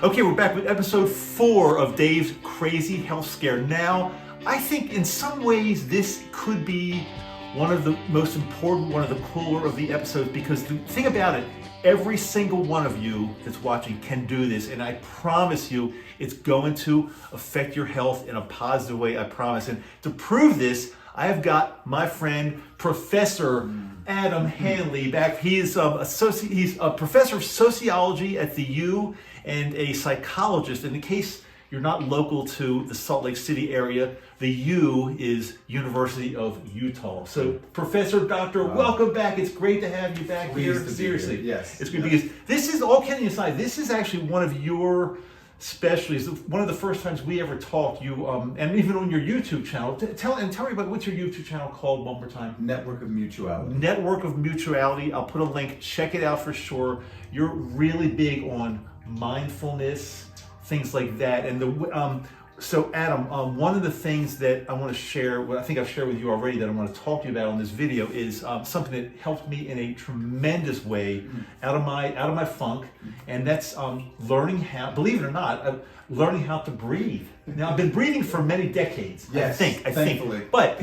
Okay, we're back with episode 4 of Dave's Crazy Health Scare. Now, I think in some ways this could be one of the most important, one of the cooler of the episodes, because the thing about it, every single one of you that's watching can do this, and I promise you it's going to affect your health in a positive way, I promise. And to prove this, I have got my friend, Professor Adam Hanley back. He's a professor of sociology at the U and a psychologist. And in case you're not local to the Salt Lake City area, the U is University of Utah. So, Professor, Doctor, welcome back. It's great to have you back here. Seriously. Yes. It's good because this is, all kidding aside, this is actually one of your specialties. One of the first times we ever talked, you, and even on your YouTube channel, tell me about what's your YouTube channel called one more time? Network of Mutuality. Network of Mutuality. I'll put a link. Check it out for sure. You're really big on mindfulness, things like that. And so Adam, one of the things that I want to share, what I think I've shared with you already that I want to talk to you about on this video is something that helped me in a tremendous way out of my funk, and that's learning how, believe it or not, learning how to breathe. Now I've been breathing for many decades. Yes, thankfully. But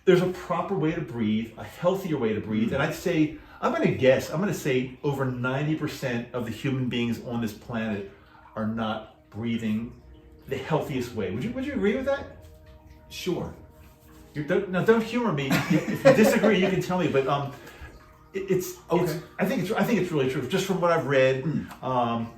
there's a proper way to breathe, a healthier way to breathe, and I'd say, I'm going to say over 90% of the human beings on this planet are not breathing the healthiest way. Would you agree with that? Sure. Don't humor me. If you disagree, you can tell me. But it's okay. I think it's really true. Just from what I've read, and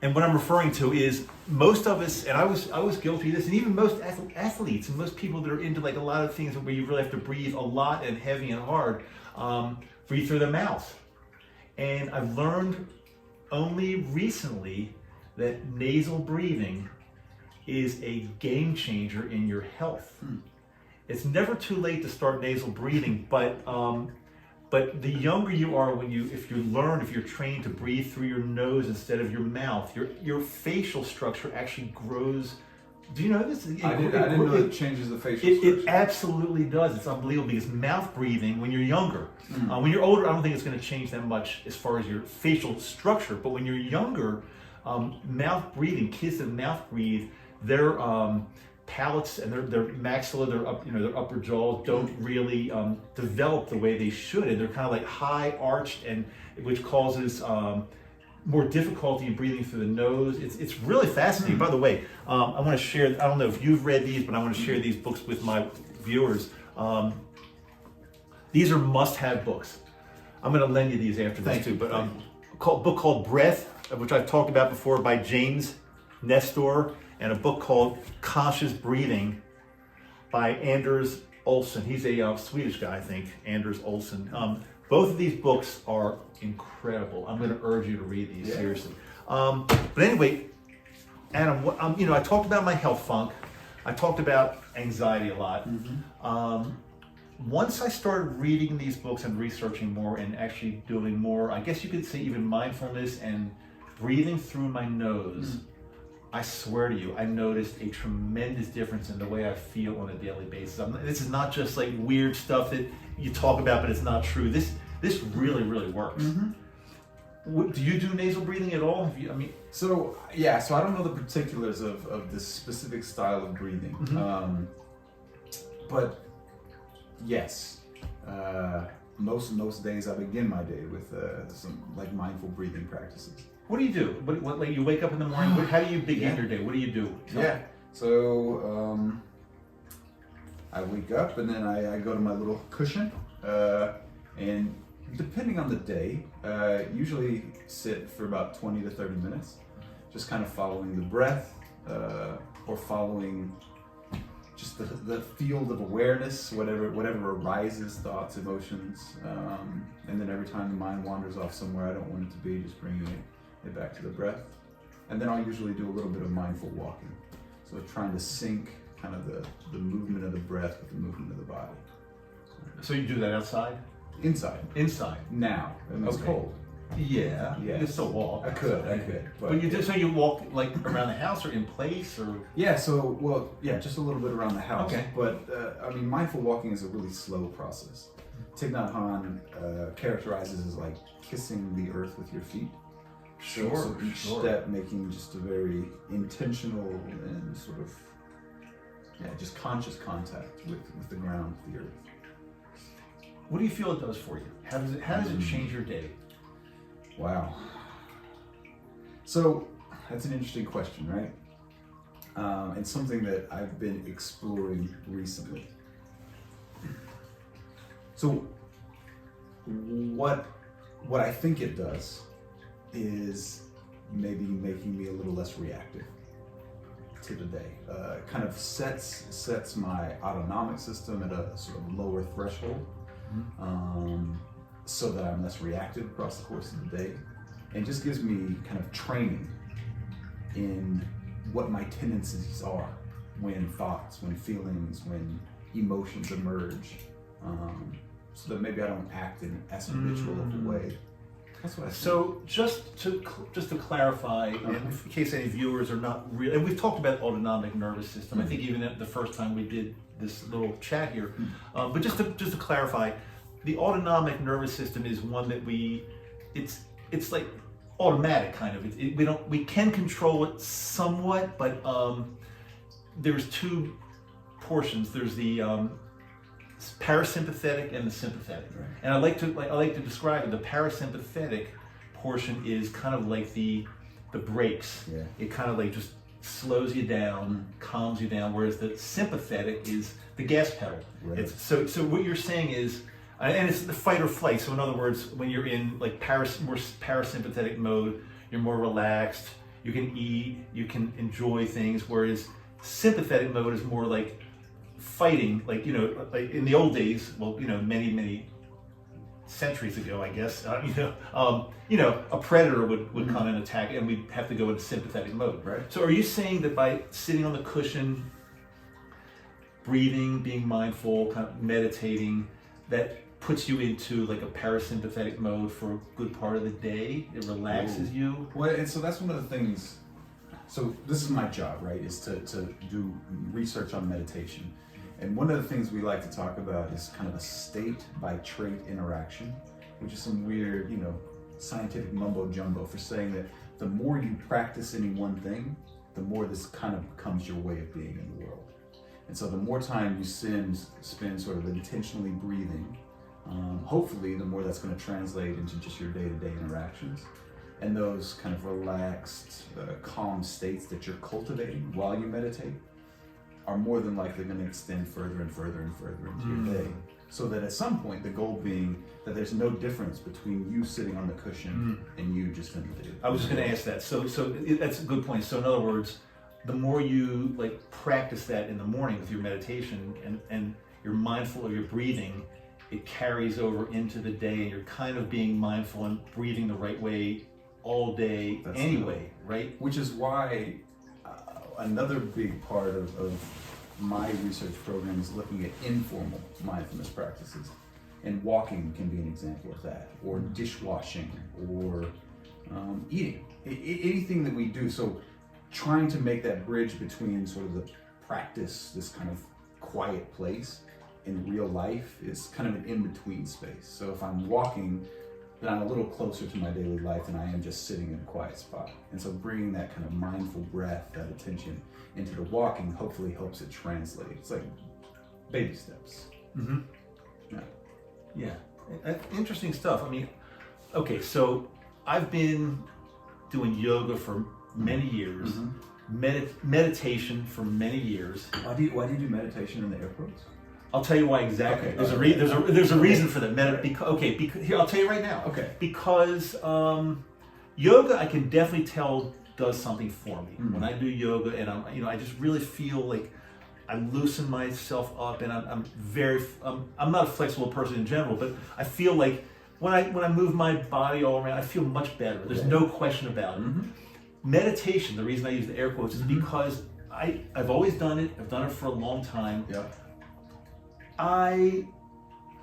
what I'm referring to is most of us, and I was guilty of this, and even most athletes and most people that are into like a lot of things where you really have to breathe a lot and heavy and hard, breathe through the mouth. And I've learned only recently that nasal breathing is a game changer in your health. It's never too late to start nasal breathing, but the younger you are, if you're trained to breathe through your nose instead of your mouth, your facial structure actually grows. Do you know this? I didn't know it changes the facial structure. It absolutely does. It's unbelievable because mouth breathing, when you're younger, when you're older, I don't think it's going to change that much as far as your facial structure. But when you're younger, mouth breathing, kids that mouth breathe, their palates and their maxilla, their upper jaws don't really develop the way they should, and they're kind of like high arched, and which causes more difficulty in breathing through the nose. It's really fascinating. By the way, I want to share, I don't know if you've read these, but I want to share these books with my viewers. These are must-have books. I'm going to lend you these after this too. But a book called Breath, which I've talked about before, by James Nestor, and a book called Conscious Breathing by Anders Olsen. He's a Swedish guy, I think, Anders Olsen. Both of these books are incredible. I'm going to urge you to read these, seriously. But anyway, Adam, I talked about my health funk. I talked about anxiety a lot. Once I started reading these books and researching more and actually doing more, I guess you could say even mindfulness and breathing through my nose, I swear to you, I noticed a tremendous difference in the way I feel on a daily basis. This is not just like weird stuff that you talk about, but it's not true. This really, really works. Do you do nasal breathing at all? So I don't know the particulars of this specific style of breathing, but yes, most days I begin my day with some like mindful breathing practices. What do you do? What like you wake up in the morning? How do you begin your day? What do you do? So I wake up and then I go to my little cushion, and depending on the day, usually sit for about 20 to 30 minutes, just kind of following the breath, or following just the field of awareness, whatever arises, thoughts, emotions, and then every time the mind wanders off somewhere I don't want it to be, just bringing it back to the breath. And then I'll usually do a little bit of mindful walking, so trying to sync kind of the movement of the breath with the movement of the body. So you do that outside? Inside. Now, and it's cold. Yeah. Yes. You can still walk. I could. But you walk like around the house or in place or? Yeah. Just a little bit around the house. Okay. But mindful walking is a really slow process. Thich Nhat Hanh characterizes as like kissing the earth with your feet. So each step making just a very intentional and sort of, just conscious contact with the ground, the earth. What do you feel it does for you? How does it change your day? Wow. So that's an interesting question, right? And something that I've been exploring recently. So what I think it does is maybe making me a little less reactive to the day. Kind of sets my autonomic system at a sort of lower threshold, so that I'm less reactive across the course of the day, and just gives me kind of training in what my tendencies are when thoughts, when feelings, when emotions emerge, so that maybe I don't act in as habitual of a way. That's what I think. So just to clarify, in case any viewers are not real, and we've talked about autonomic nervous system. I think even at the first time we did this little chat here, but just to clarify, the autonomic nervous system is one that it's like automatic kind of. We can control it somewhat, but there's two portions. There's the parasympathetic and the sympathetic, right. And I like to describe it. The parasympathetic portion is kind of like the brakes. Yeah. It kind of like just slows you down, calms you down, whereas the sympathetic is the gas pedal. Right. It's so what you're saying is, and it's the fight or flight. So in other words, when you're in like more parasympathetic mode, you're more relaxed, you can eat, you can enjoy things, whereas sympathetic mode is more like fighting, like like in the old days, many centuries ago, I guess, a predator would come and attack, and we'd have to go into sympathetic mode. Right. So are you saying that by sitting on the cushion, breathing, being mindful, kind of meditating, that puts you into like a parasympathetic mode for a good part of the day? It relaxes you? Well, and so that's one of the things. So this is my job, right? Is to do research on meditation. And one of the things we like to talk about is kind of a state by trait interaction, which is some weird, scientific mumbo jumbo for saying that the more you practice any one thing, the more this kind of becomes your way of being in the world. And so the more time you spend sort of intentionally breathing, hopefully the more that's going to translate into just your day-to-day interactions. And those kind of relaxed, calm states that you're cultivating while you meditate are more than likely going to extend further and further and further into your day. So that at some point, the goal being that there's no difference between you sitting on the cushion and you just in the day. I was just going to ask that. So that's a good point. So in other words, the more you practice that in the morning with your meditation and you're mindful of your breathing, it carries over into the day, and you're kind of being mindful and breathing the right way all day anyway, right? Which is why another big part of my research program is looking at informal mindfulness practices. And walking can be an example of that, or dishwashing, or eating. Anything that we do. So trying to make that bridge between sort of the practice, this kind of quiet place, in real life is kind of an in-between space. So if I'm walking, then I'm a little closer to my daily life than I am just sitting in a quiet spot. And so bringing that kind of mindful breath, that attention into the walking hopefully helps it translate. It's like baby steps. Mm-hmm. Yeah. Interesting stuff. I mean, okay, so I've been doing yoga for many years, meditation for many years. Why do you do meditation in the air quotes? I'll tell you why exactly. Okay. There's a reason for that. Because here, I'll tell you right now. Okay. Because yoga, I can definitely tell does something for me. When I do yoga, and I just really feel like I loosen myself up, and I'm not a flexible person in general, but I feel like when I move my body all around, I feel much better. There's no question about it. Meditation, the reason I use the air quotes is because I've always done it. I've done it for a long time. Yeah. I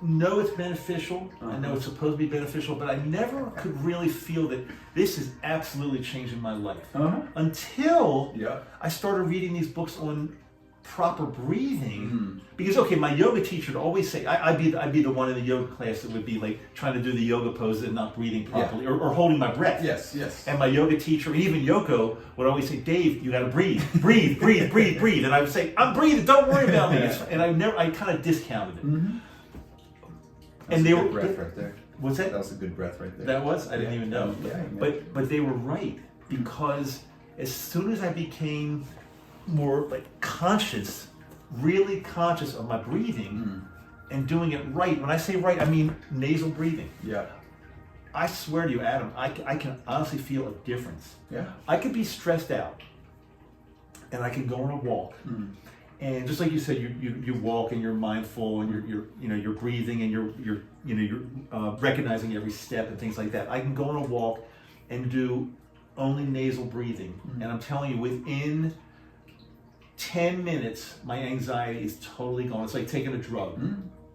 know it's beneficial. I know it's supposed to be beneficial, but I never could really feel that this is absolutely changing my life until I started reading these books on proper breathing, because okay, my yoga teacher would always say, I'd be the one in the yoga class that would be like trying to do the yoga pose and not breathing properly, or holding my breath. Yes. And my yoga teacher, and even Yoko, would always say, Dave, you gotta breathe. And I would say, I'm breathing, don't worry about me. And I kind of discounted it. That's and a they good were breath right there. What's that? That was a good breath right there. That was? I didn't even know. Yeah. But they were right, because as soon as I became more like conscious, really conscious of my breathing and doing it right. When I say right, I mean nasal breathing. Yeah. I swear to you, Adam, I can honestly feel a difference. Yeah. I could be stressed out and I can go on a walk. And just like you said, you walk and you're mindful and you're breathing and you're recognizing every step and things like that. I can go on a walk and do only nasal breathing, and I'm telling you, within 10 minutes, my anxiety is totally gone. It's like taking a drug,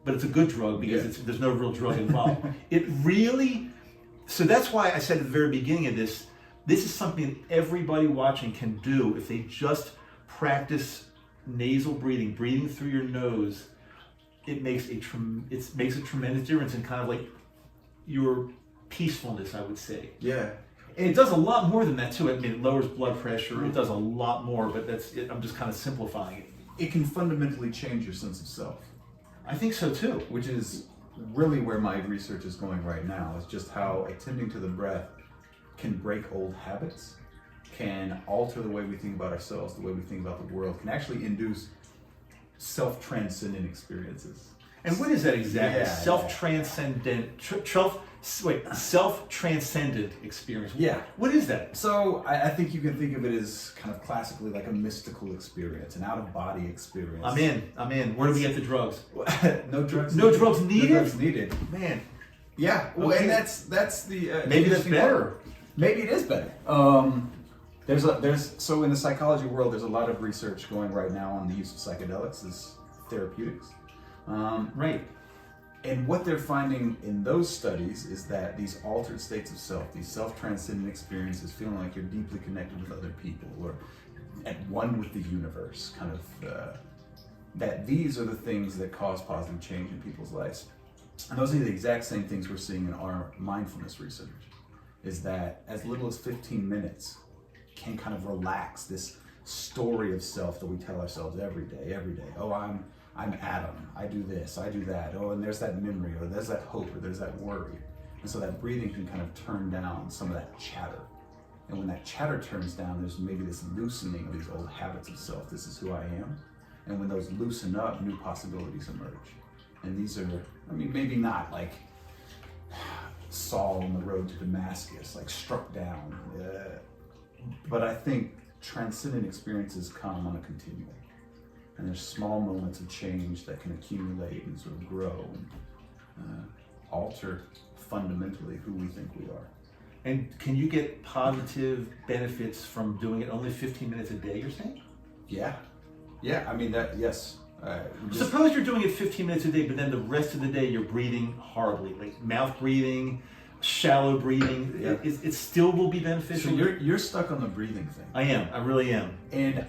but it's a good drug because there's no real drug involved. It really, so that's why I said at the very beginning of this is something that everybody watching can do if they just practice nasal breathing through your nose. It makes a tremendous difference in kind of like your peacefulness, I would say. Yeah. And it does a lot more than that too. I mean, it lowers blood pressure. It does a lot more, but that's it. I'm just kind of simplifying it. It can fundamentally change your sense of self. I think so too. Which is really where my research is going right now, is just how attending to the breath can break old habits, can alter the way we think about ourselves, the way we think about the world, can actually induce self-transcendent experiences. And what is that exactly? Yeah, Self-transcendent, self-transcendent experience. Yeah. What is that? So I think you can think of it as kind of classically like a mystical experience, an out-of-body experience. I'm in. Where do we get the drugs? No drugs. No drugs needed? No drugs needed. Man. Yeah. Well, Okay. and that's the maybe that's better. Maybe it is better. So in the psychology world, there's a lot of research going right now on the use of psychedelics as therapeutics. Right. And what they're finding in those studies is that these altered states of self, these self-transcendent experiences, feeling like you're deeply connected with other people or at one with the universe, kind of, that these are the things that cause positive change in people's lives. And those are the exact same things we're seeing in our mindfulness research, is that as little as 15 minutes can kind of relax this story of self that we tell ourselves every day. Oh, I'm Adam, I do this, I do that. Oh, and there's that memory, or there's that hope, or there's that worry. And so that breathing can kind of turn down some of that chatter. And when that chatter turns down, there's maybe this loosening of these old habits of self. This is who I am. And when those loosen up, new possibilities emerge. And these are, I mean, maybe not like Saul on the road to Damascus, like struck down. But I think transcendent experiences come on a continuum. And there's small moments of change that can accumulate and sort of grow and alter fundamentally who we think we are. And can you get positive benefits from doing it only 15 minutes a day, you're saying? Yeah. I mean, yes. Suppose you're doing it 15 minutes a day, but then the rest of the day you're breathing horribly, like mouth breathing, shallow breathing. Yeah. It still will be beneficial. So you're stuck on the breathing thing. I am. I really am. And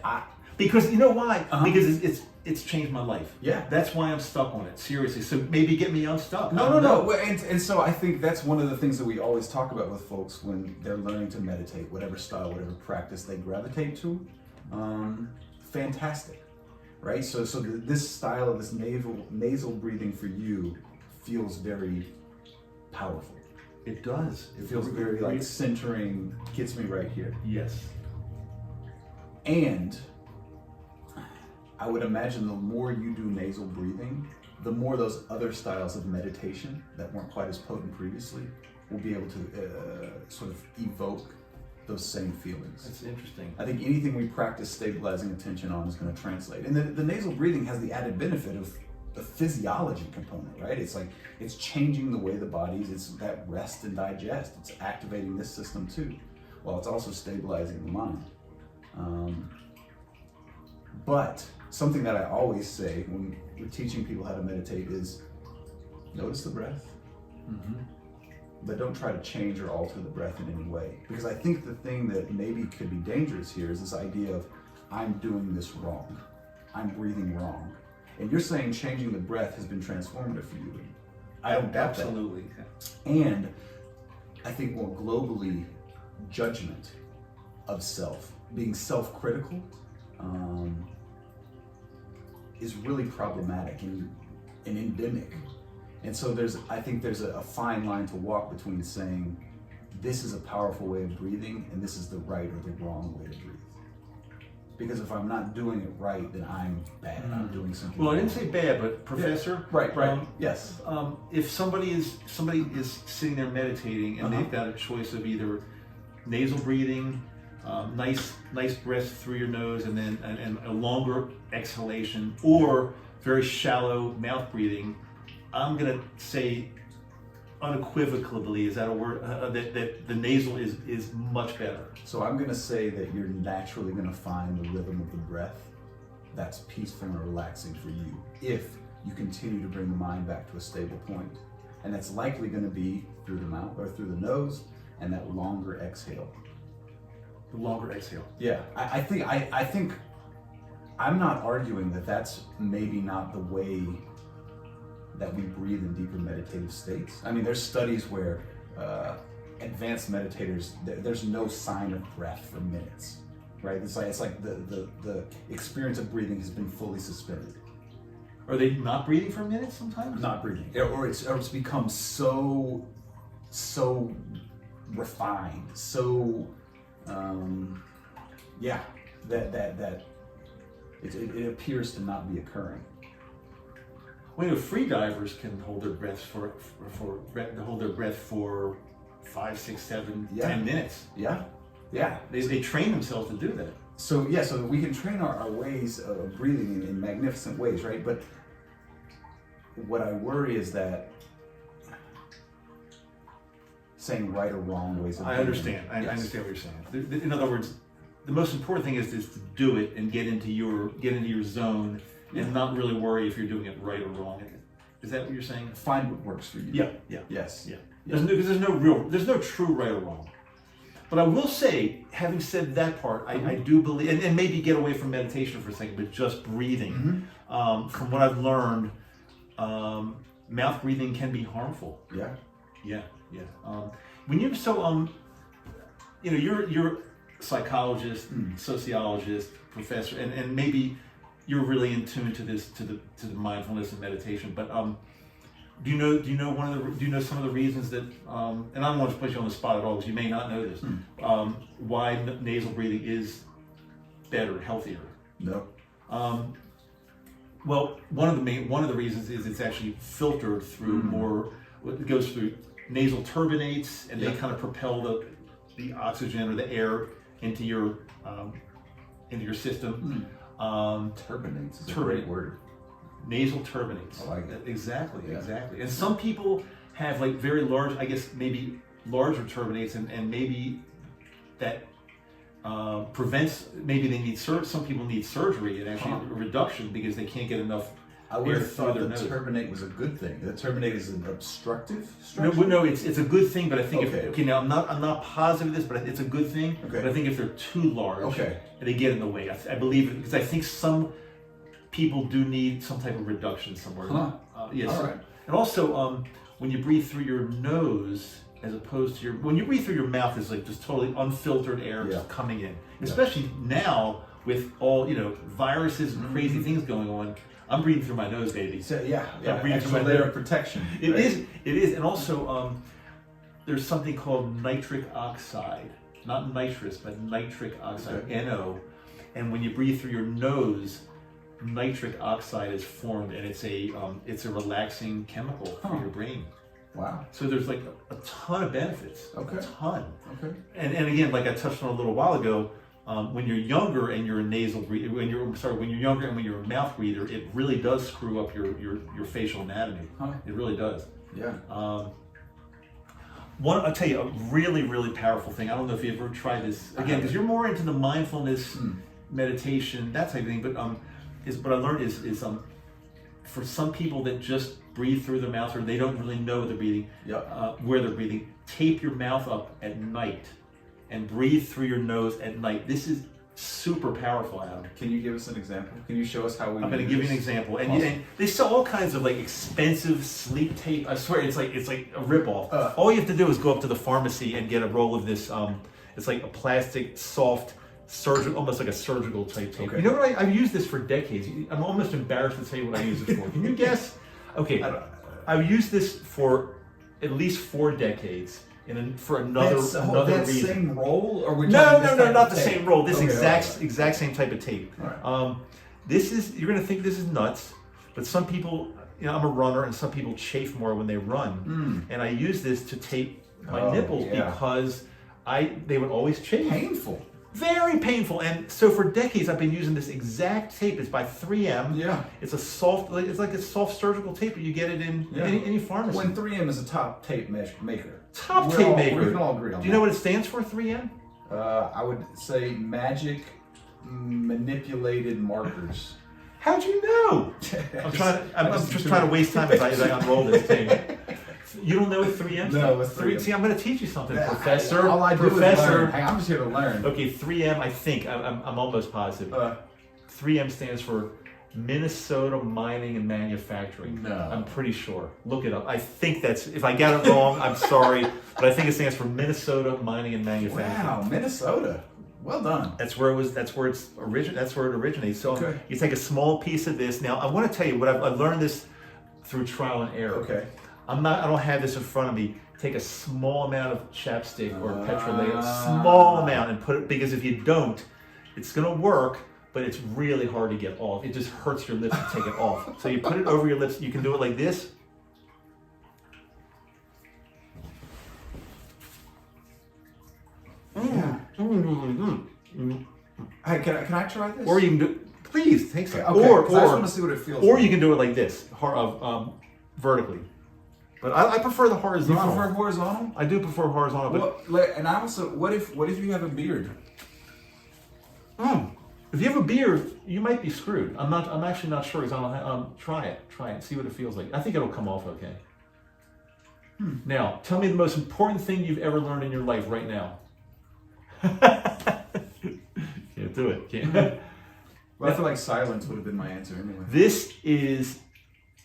because you know why? Because it's changed my life. Yeah. That's why I'm stuck on it. Seriously. So maybe get me unstuck. No. And so I think that's one of the things that we always talk about with folks when they're learning to meditate, whatever style, whatever practice they gravitate to. Fantastic, right? So this style of this nasal breathing for you feels very powerful. It does. It feels very like centering, gets me right here. Yes. And I would imagine the more you do nasal breathing, the more those other styles of meditation that weren't quite as potent previously will be able to sort of evoke those same feelings. That's interesting. I think anything we practice stabilizing attention on is going to translate. And the nasal breathing has the added benefit of the physiology component, right? It's like, it's changing the way the body's, it's that rest and digest. It's activating this system too, while it's also stabilizing the mind. But something that I always say when we're teaching people how to meditate is notice the breath, but don't try to change or alter the breath in any way. Because I think the thing that maybe could be dangerous here is this idea of I'm doing this wrong. I'm breathing wrong. And you're saying changing the breath has been transformative for you. I don't doubt that. Absolutely. And I think more globally, judgment of self, being self-critical, is really problematic and endemic. And so I think there's a fine line to walk between saying, this is a powerful way of breathing and this is the right or the wrong way to breathe. Because if I'm not doing it right, then I'm bad. I'm doing something Well, I wrong. didn't say bad, but professor. Yeah. Right. Yes. If somebody is sitting there meditating and they've got a choice of either nasal breathing, nice breath through your nose, and then and a longer exhalation, or very shallow mouth breathing, I'm gonna say unequivocally, is that a word, that the nasal is much better. So I'm going to say that you're naturally going to find the rhythm of the breath that's peaceful and relaxing for you if you continue to bring the mind back to a stable point. And that's likely going to be through the mouth or through the nose and that longer exhale. The longer exhale. Yeah, I think I'm not arguing that that's maybe not the way that we breathe in deeper meditative states. I mean, there's studies where advanced meditators, there's no sign of breath for minutes, right? It's like the experience of breathing has been fully suspended. Are they not breathing for minutes sometimes? Not breathing, or it's become so refined, so that it appears to not be occurring. Well, free divers can hold their breath for 5, 6, 7, 10 minutes. Yeah. They train themselves to do that. So we can train our ways of breathing in magnificent ways, right? But what I worry is that saying right or wrong ways of breathing. I understand. I understand what you're saying. In other words, the most important thing is to do it and get into your zone. And not really worry if you're doing it right or wrong. Is that what you're saying? Find what works for you. Yeah. Yes. Yeah. There's no true right or wrong. But I will say, having said that part, I do believe, and maybe get away from meditation for a second, but just breathing. From what I've learned, mouth breathing can be harmful. Yeah. When you're you're a psychologist, sociologist, professor, and maybe you're really in tune to the mindfulness and meditation. But do you know some of the reasons that and I don't want to put you on the spot at all because you may not know this, why nasal breathing is better, healthier? No. Well, one of the reasons is it's actually filtered through more. It goes through nasal turbinates, and they kind of propel the oxygen or the air into your system. Turbinates is a great word. Nasal turbinates. I like it. Exactly. And some people have like very large, I guess maybe larger turbinates, and maybe that prevents. Maybe they need some people need surgery and actually a reduction because they can't get enough. I would have thought the turbinate was a good thing. The turbinate is an obstructive structure. No, it's a good thing, but I think now I'm not positive of this, but it's a good thing. Okay. But I think if they're too large, they get in the way. I believe it because I think some people do need some type of reduction somewhere. Yes. All right. And also, when you breathe through your nose, as opposed to when you breathe through your mouth, is like just totally unfiltered air just coming in. Especially now with all viruses and crazy things going on. I'm breathing through my nose, baby. So, Extra layer of protection. It is, and also there's something called nitric oxide, not nitrous, but nitric oxide, NO. And when you breathe through your nose, nitric oxide is formed, and it's a relaxing chemical for your brain. Wow. So there's like a ton of benefits. A ton. Okay. And again, like I touched on a little while ago. When you're younger and you're a nasal breather, when you're younger and when you're a mouth breather, it really does screw up your facial anatomy. It really does. Yeah. I'll tell you a really, really powerful thing. I don't know if you ever tried this again, because you're more into the mindfulness, meditation, that type of thing. But what I learned is for some people that just breathe through their mouth or they don't really know they're breathing, where they're breathing, tape your mouth up at night and breathe through your nose at night. This is super powerful, Adam. Can you give us an example? Can you show us how we? I'm going to give you an example. And they sell all kinds of like expensive sleep tape. I swear, it's like a ripoff. All you have to do is go up to the pharmacy and get a roll of this. It's like a plastic, soft, surgical, almost like a surgical type tape. Okay. You know what? I've used this for decades. I'm almost embarrassed to tell you what I use it for. Can you guess? Okay, I've used this for at least 4 decades. For another that reason. Same roll, or No, not the same roll. This okay. exact same type of tape. Right. This is, you're going to think this is nuts, but some people, I'm a runner, and some people chafe more when they run, and I use this to tape my nipples because they would always chafe. Painful. Very painful, and so for decades I've been using this exact tape. It's by 3M. Yeah. It's like a soft surgical tape, but you get it in any pharmacy. When 3M is a top tape maker. Top tape maker. We can all agree on that. Do you know what it stands for, 3M? I would say magic manipulated markers. How'd you know? I'm just trying to waste time as I unroll this thing. You don't know what 3M? No, it's 3M. See, I'm going to teach you something, Professor. All I do is learn. Hey, I'm just here to learn. Okay, 3M. I think I'm almost positive. 3M stands for Minnesota Mining and Manufacturing. No, I'm pretty sure. Look it up. I think that's. If I got it wrong, I'm sorry, but I think it stands for Minnesota Mining and Manufacturing. Wow, Minnesota. Well done. That's where it originates. So you take a small piece of this. Now I want to tell you what I've learned this through trial and error. Okay. I don't have this in front of me. Take a small amount of chapstick or petrolatum, a small amount, and put it, because if you don't, it's gonna work, but it's really hard to get off. It just hurts your lips to take it off. So you put it over your lips. You can do it like this. Hey, can I try this? Or you can do. Please take some. Okay, Or I just want to see what it feels. Or like. you can do it like this, vertically. But I prefer the horizontal. You prefer horizontal? I do prefer horizontal. But and I also, what if you have a beard? If you have a beard, you might be screwed. I'm actually not sure. Try it. See what it feels like. I think it'll come off okay. Now, tell me the most important thing you've ever learned in your life right now. Can't do it. Can't. Well, I feel like silence would have been my answer anyway. This is,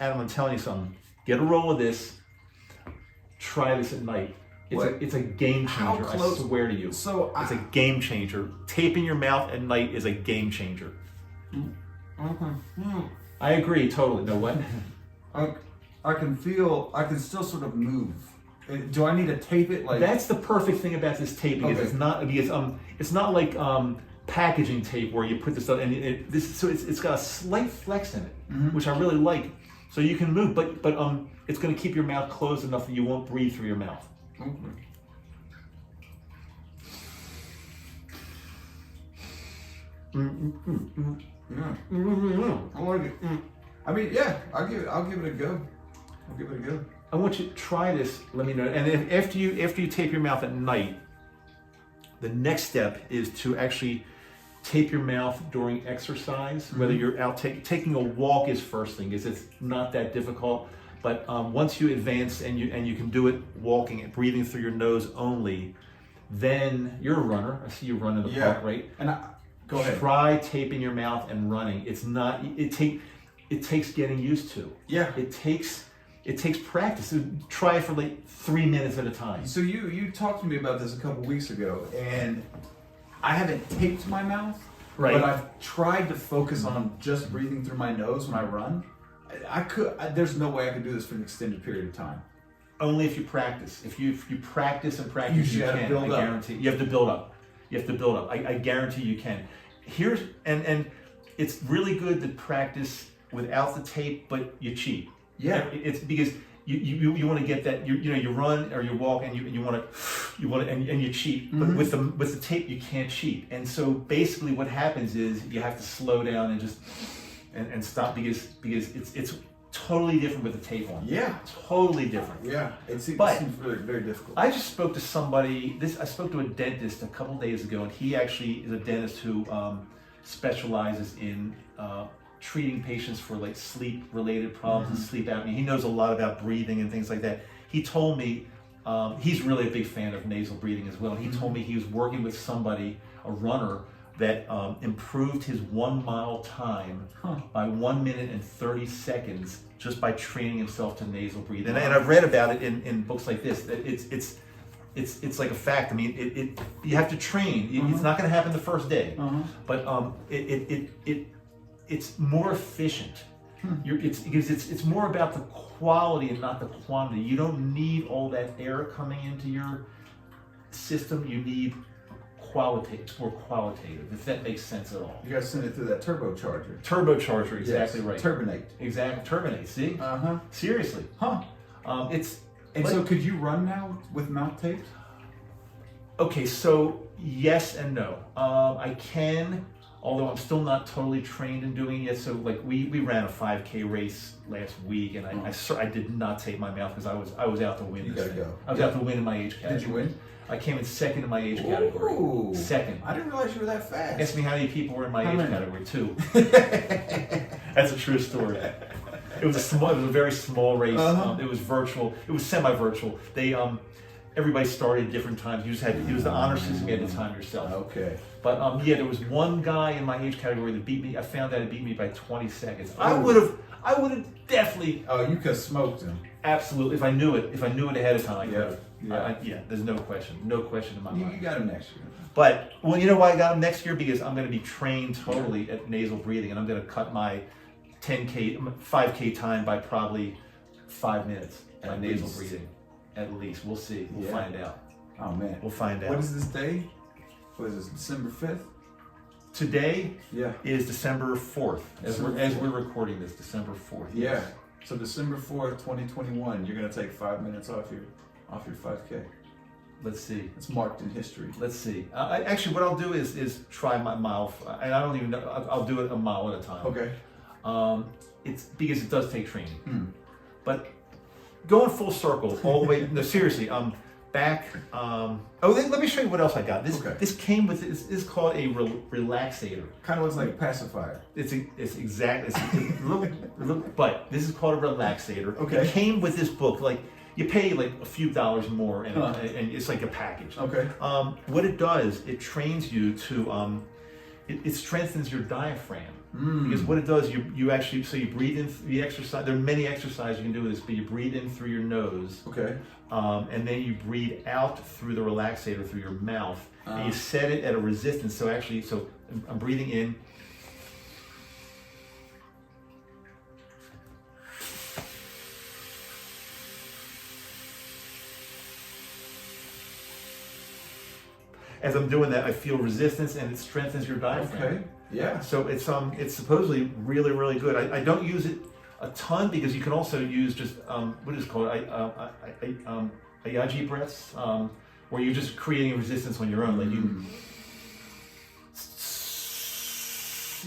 Adam, I'm telling you something. Get a roll of this. Try this at night. It's a game changer. I swear to you. It's a game changer. Taping your mouth at night is a game changer. I agree totally. No, what? I can still sort of move. Do I need to tape it like? That's the perfect thing about this tape, because it's not like packaging tape where you put this up and it's got a slight flex in it, which I really like. So you can move, but it's going to keep your mouth closed enough that you won't breathe through your mouth. Okay. Yeah. I like it. I mean, yeah, I'll give it a go. I want you to try this. Let me know. And after you tape your mouth at night, the next step is to actually tape your mouth during exercise. Whether you're out taking a walk is first thing, because it's not that difficult. But once you advance and you can do it walking and breathing through your nose only, then you're a runner. I see you run in the park, right? And go ahead. Try taping your mouth and running. It's not. It takes getting used to. Yeah. It takes practice. So try it for like 3 minutes at a time. So you talked to me about this a couple weeks ago, and I haven't taped my mouth, right? But I've tried to focus on just breathing through my nose when I run. There's no way I could do this for an extended period of time. Only if you practice. If you practice and practice, you can. I guarantee. You have to build up. I guarantee you can. And it's really good to practice without the tape, but you cheat. Yeah. It's because you want to get that. You run or you walk and you want to and you cheat. But with the tape you can't cheat. And so basically what happens is you have to slow down and just and stop, because it's totally different with the tape on. Yeah. Totally different. Yeah. It seems very, very difficult. I just spoke to somebody. I spoke to a dentist a couple days ago, and he actually is a dentist who specializes in treating patients for like sleep-related problems and sleep apnea. He knows a lot about breathing and things like that. He told me he's really a big fan of nasal breathing as well. And he told me he was working with somebody, a runner, that improved his 1 mile time by 1 minute and 30 seconds just by training himself to nasal breathe. And I've read about it in books like this. That it's like a fact. I mean, you have to train. It's not going to happen the first day, but it's more efficient. It's more about the quality and not the quantity. You don't need all that air coming into your system. You need it's more qualitative, if that makes sense at all. You got to send it through that turbocharger. Turbocharger, exactly right. Turbinate. Exactly, turbinate. See? Seriously. So could you run now with mouth tapes? Okay, so yes and no. I can, although I'm still not totally trained in doing it. So like we ran a 5K race last week, and I did not tape my mouth because I was out to win. You gotta go. I was out to win in my age category. Did you win? I came in second in my age category. Ooh, second. I didn't realize you were that fast. Ask me how many people were in my age category. 2. That's a true story. It was a very small race. It was virtual. It was semi-virtual. They everybody started at different times. It was the honor system. You had to time yourself. Okay. But there was one guy in my age category that beat me. I found out he beat me by 20 seconds. I would have definitely. Oh, you could have smoked him. Absolutely. If I knew it ahead of time, I could have. Yeah. There's no question in my mind. You got him next year. But you know why I got him next year? Because I'm going to be trained totally at nasal breathing, and I'm going to cut my 5K time by probably 5 minutes by nasal breathing. At least. We'll see. We'll find out. Oh man. We'll find out. What is this day? What is this? December 5th? Today is December 4th. As we're recording this, December 4th. Yeah. So December 4th, 2021, you're going to take 5 minutes off your 5K. Let's see. It's marked in history. Let's see. Actually, what I'll do is try my mile, and I don't even know. I'll do it a mile at a time. Okay. It's because it does take training. But going full circle all the way. No, seriously. Back. Let me show you what else I got. This came with. This is called a relaxator. Kind of looks like a pacifier. It's exact. It's a little, but this is called a relaxator. Okay. It came with this book. Like you pay like a few dollars more, and it's like a package. Okay. What it does, it trains you to. It strengthens your diaphragm. Because what it does, you actually, so you breathe in, the exercise, there are many exercises you can do with this, but you breathe in through your nose. Okay. And then you breathe out through the relaxator through your mouth. And you set it at a resistance. So I'm breathing in. As I'm doing that, I feel resistance, and it strengthens your diaphragm. Okay. Yeah. So it's supposedly really, really good. I don't use it a ton because you can also use just what is it called Ayaji breaths, where you're just creating resistance on your own. Like you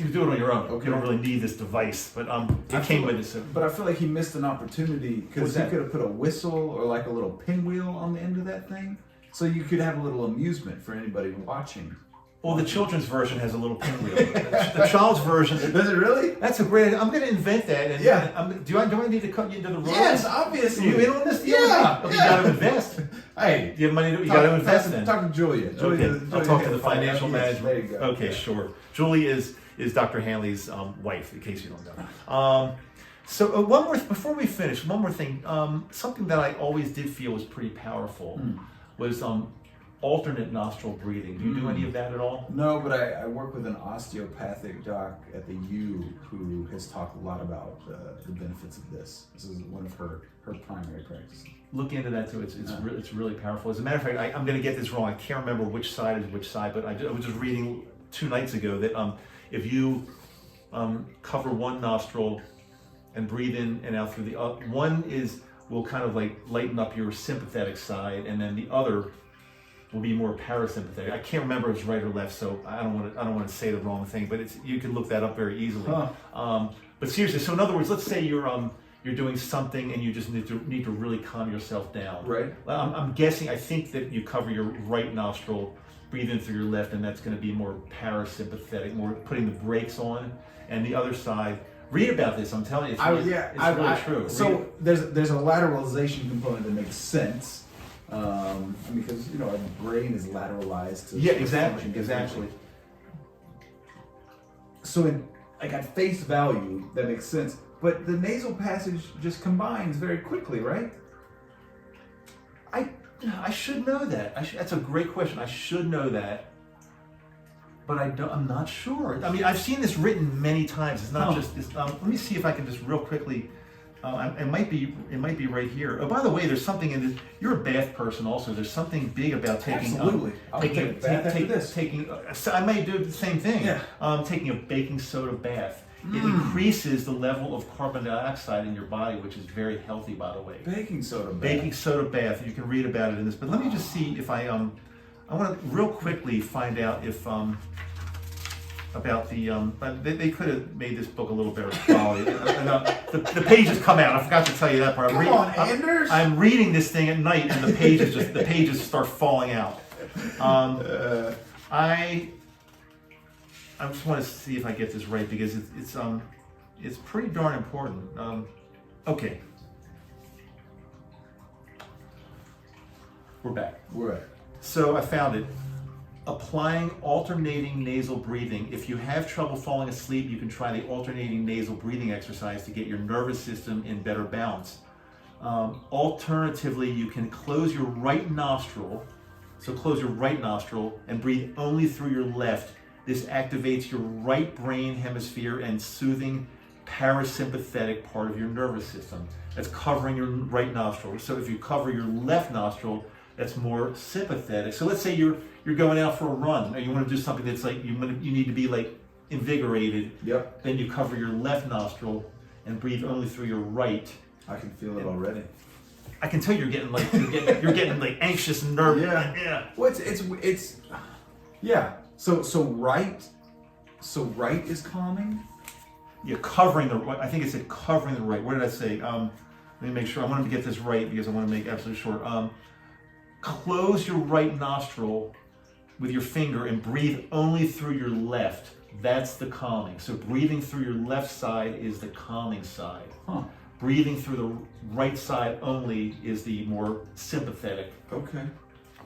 can do it on your own. Okay. You don't really need this device, but it came with it. So. But I feel like he missed an opportunity because he could have put a whistle or like a little pinwheel on the end of that thing, so you could have a little amusement for anybody watching. Well, the children's version has a little pinwheel. The child's version. Does it really? That's a great. I'm going to invent that. And do I need to cut you into the road? Yes, obviously. You in on this deal? Yeah. You got to invest. Hey, you have money. You got to invest then. Talk to Julia. Okay. I'll talk to the financial manager. There you go. Okay, sure. Julie is Dr. Hanley's wife, in case you don't know. So one more before we finish. One more thing. Something that I always did feel was pretty powerful was alternate nostril breathing. Do you do any of that at all? No, but I work with an osteopathic doc at the U who has talked a lot about the benefits of this. This is one of her primary practices. Look into that too. It's really powerful. As a matter of fact, I'm going to get this wrong. I can't remember which side is which side, but I was just reading 2 nights ago that if you cover one nostril and breathe in and out through the other, one will kind of like lighten up your sympathetic side, and then the other will be more parasympathetic. I can't remember if it's right or left, so I don't want to say the wrong thing, but you can look that up very easily. But seriously, so in other words, let's say you're doing something and you just need to really calm yourself down. Right. I'm guessing. I think that you cover your right nostril, breathe in through your left, and that's going to be more parasympathetic, more putting the brakes on, and the other side. Read about this. I'm telling you, it's really true. So there's a lateralization component that makes sense. Because our brain is lateralized to exactly. like at face value, that makes sense. But the nasal passage just combines very quickly, right? I should know that. That's a great question. I should know that, but I'm not sure. I mean, I've seen this written many times. It's not just. Let me see if I can just real quickly. It might be right here. Oh, by the way, there's something in this. You're a bath person, also. There's something big about taking. Absolutely. I'll take a bath after this. I may do the same thing. Yeah. Taking a baking soda bath. It increases the level of carbon dioxide in your body, which is very healthy, by the way. Baking soda bath. Baking soda bath. You can read about it in this. But let me just see if I want to real quickly find out if about the they could have made this book a little better quality. The pages come out. I forgot to tell you that part. Come on, Anders. I'm reading this thing at night, and the pages start falling out. I just want to see if I get this right because it's pretty darn important. Okay, we're back. We're back. So I found it. Applying alternating nasal breathing. If you have trouble falling asleep, you can try the alternating nasal breathing exercise to get your nervous system in better balance. Alternatively, you can close your right nostril. So close your right nostril and breathe only through your left. This activates your right brain hemisphere and soothing parasympathetic part of your nervous system. That's covering your right nostril. So if you cover your left nostril, that's more sympathetic. So let's say you're going out for a run, or you want to do something that's like you need to be like invigorated. Yep. Then you cover your left nostril and breathe only through your right. I can feel it already. I can tell you're getting like anxious and nervous. Yeah. Well, it's yeah. So right is calming. Yeah, covering the right. I think it said covering the right. What did I say? Let me make sure. I wanted to get this right because I want to make absolutely sure. Close your right nostril with your finger and breathe only through your left. That's the calming. So breathing through your left side is the calming side. Breathing through the right side only is the more sympathetic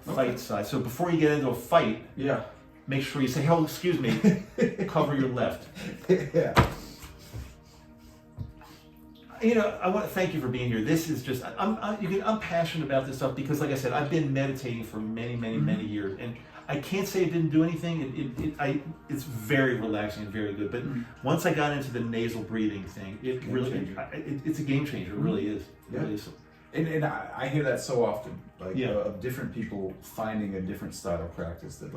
fight side. So before you get into a fight, make sure you say, "Oh, excuse me," cover your left. Yeah. You know, I want to thank you for being here. This is just, I'm passionate about this stuff because, like I said, I've been meditating for many years, and I can't say it didn't do anything. It's very relaxing and very good. But once I got into the nasal breathing thing, it's a game changer. It really is. It really is. And I hear that so often, like of different people finding a different style of practice that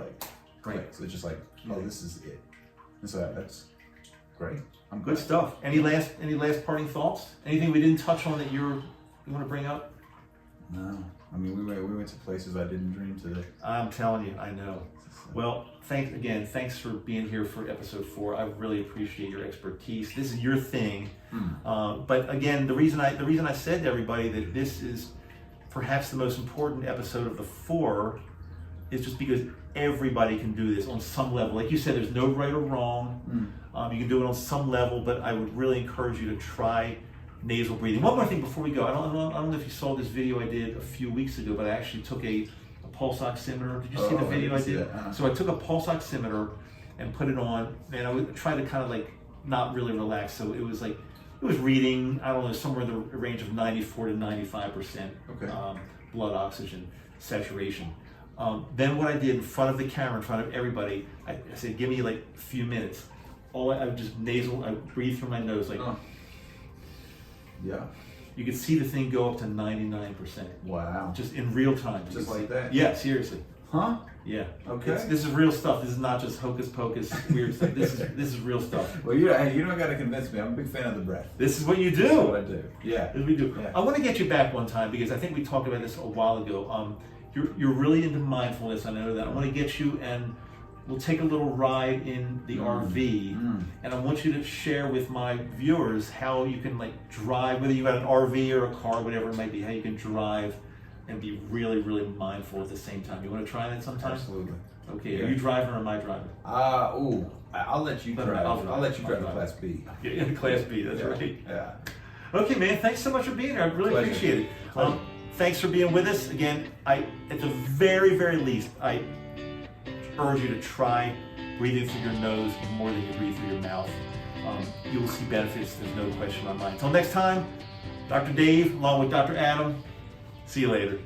clicks. It's just like, oh, this is it. And so that's great. I'm good stuff. Any last parting thoughts? Anything we didn't touch on that you want to bring up? No. I mean, we went to places I didn't dream today. I'm telling you, I know. Well, thanks for being here for episode 4. I really appreciate your expertise. This is your thing. But again, the reason I said to everybody that this is perhaps the most important episode of the 4 is just because everybody can do this on some level. Like you said, there's no right or wrong. You can do it on some level, but I would really encourage you to try nasal breathing. One more thing before we go. I don't know if you saw this video I did a few weeks ago, but I actually took a pulse oximeter. Did you see the video I did? So I took a pulse oximeter and put it on, and I would try to kind of like not really relax. So it was reading, I don't know, somewhere in the range of 94 to 95% blood oxygen saturation. Then what I did in front of the camera, in front of everybody, I said, give me like a few minutes. I would just I breathe through my nose like. Yeah. You could see the thing go up to 99%. Wow. Just in real time. Just like that? Yeah, seriously. Huh? Yeah. Okay. This is real stuff. This is not just hocus pocus weird stuff. This is real stuff. Well, you don't got to convince me. I'm a big fan of the breath. This is what you do. This is what I do. Yeah. This is what we do. Yeah. I want to get you back one time because I think we talked about this a while ago. You're really into mindfulness. I know that. I want to get you and we'll take a little ride in the RV, and I want you to share with my viewers how you can drive, whether you got an RV or a car, whatever it might be, how you can drive and be really, really mindful at the same time. You want to try that sometime? Absolutely. Okay, are you driving or am I driving? I'll let you drive. I'll let you drive the Class B. Yeah, the Class B, that's right. Yeah. Okay, man, thanks so much for being here. I really appreciate it. Thanks for being with us. Again, at the very, very least, I urge you to try breathe in through your nose more than you breathe through your mouth. You will see benefits, there's no question in my mind. Until next time, Dr. Dave, along with Dr. Adam, see you later.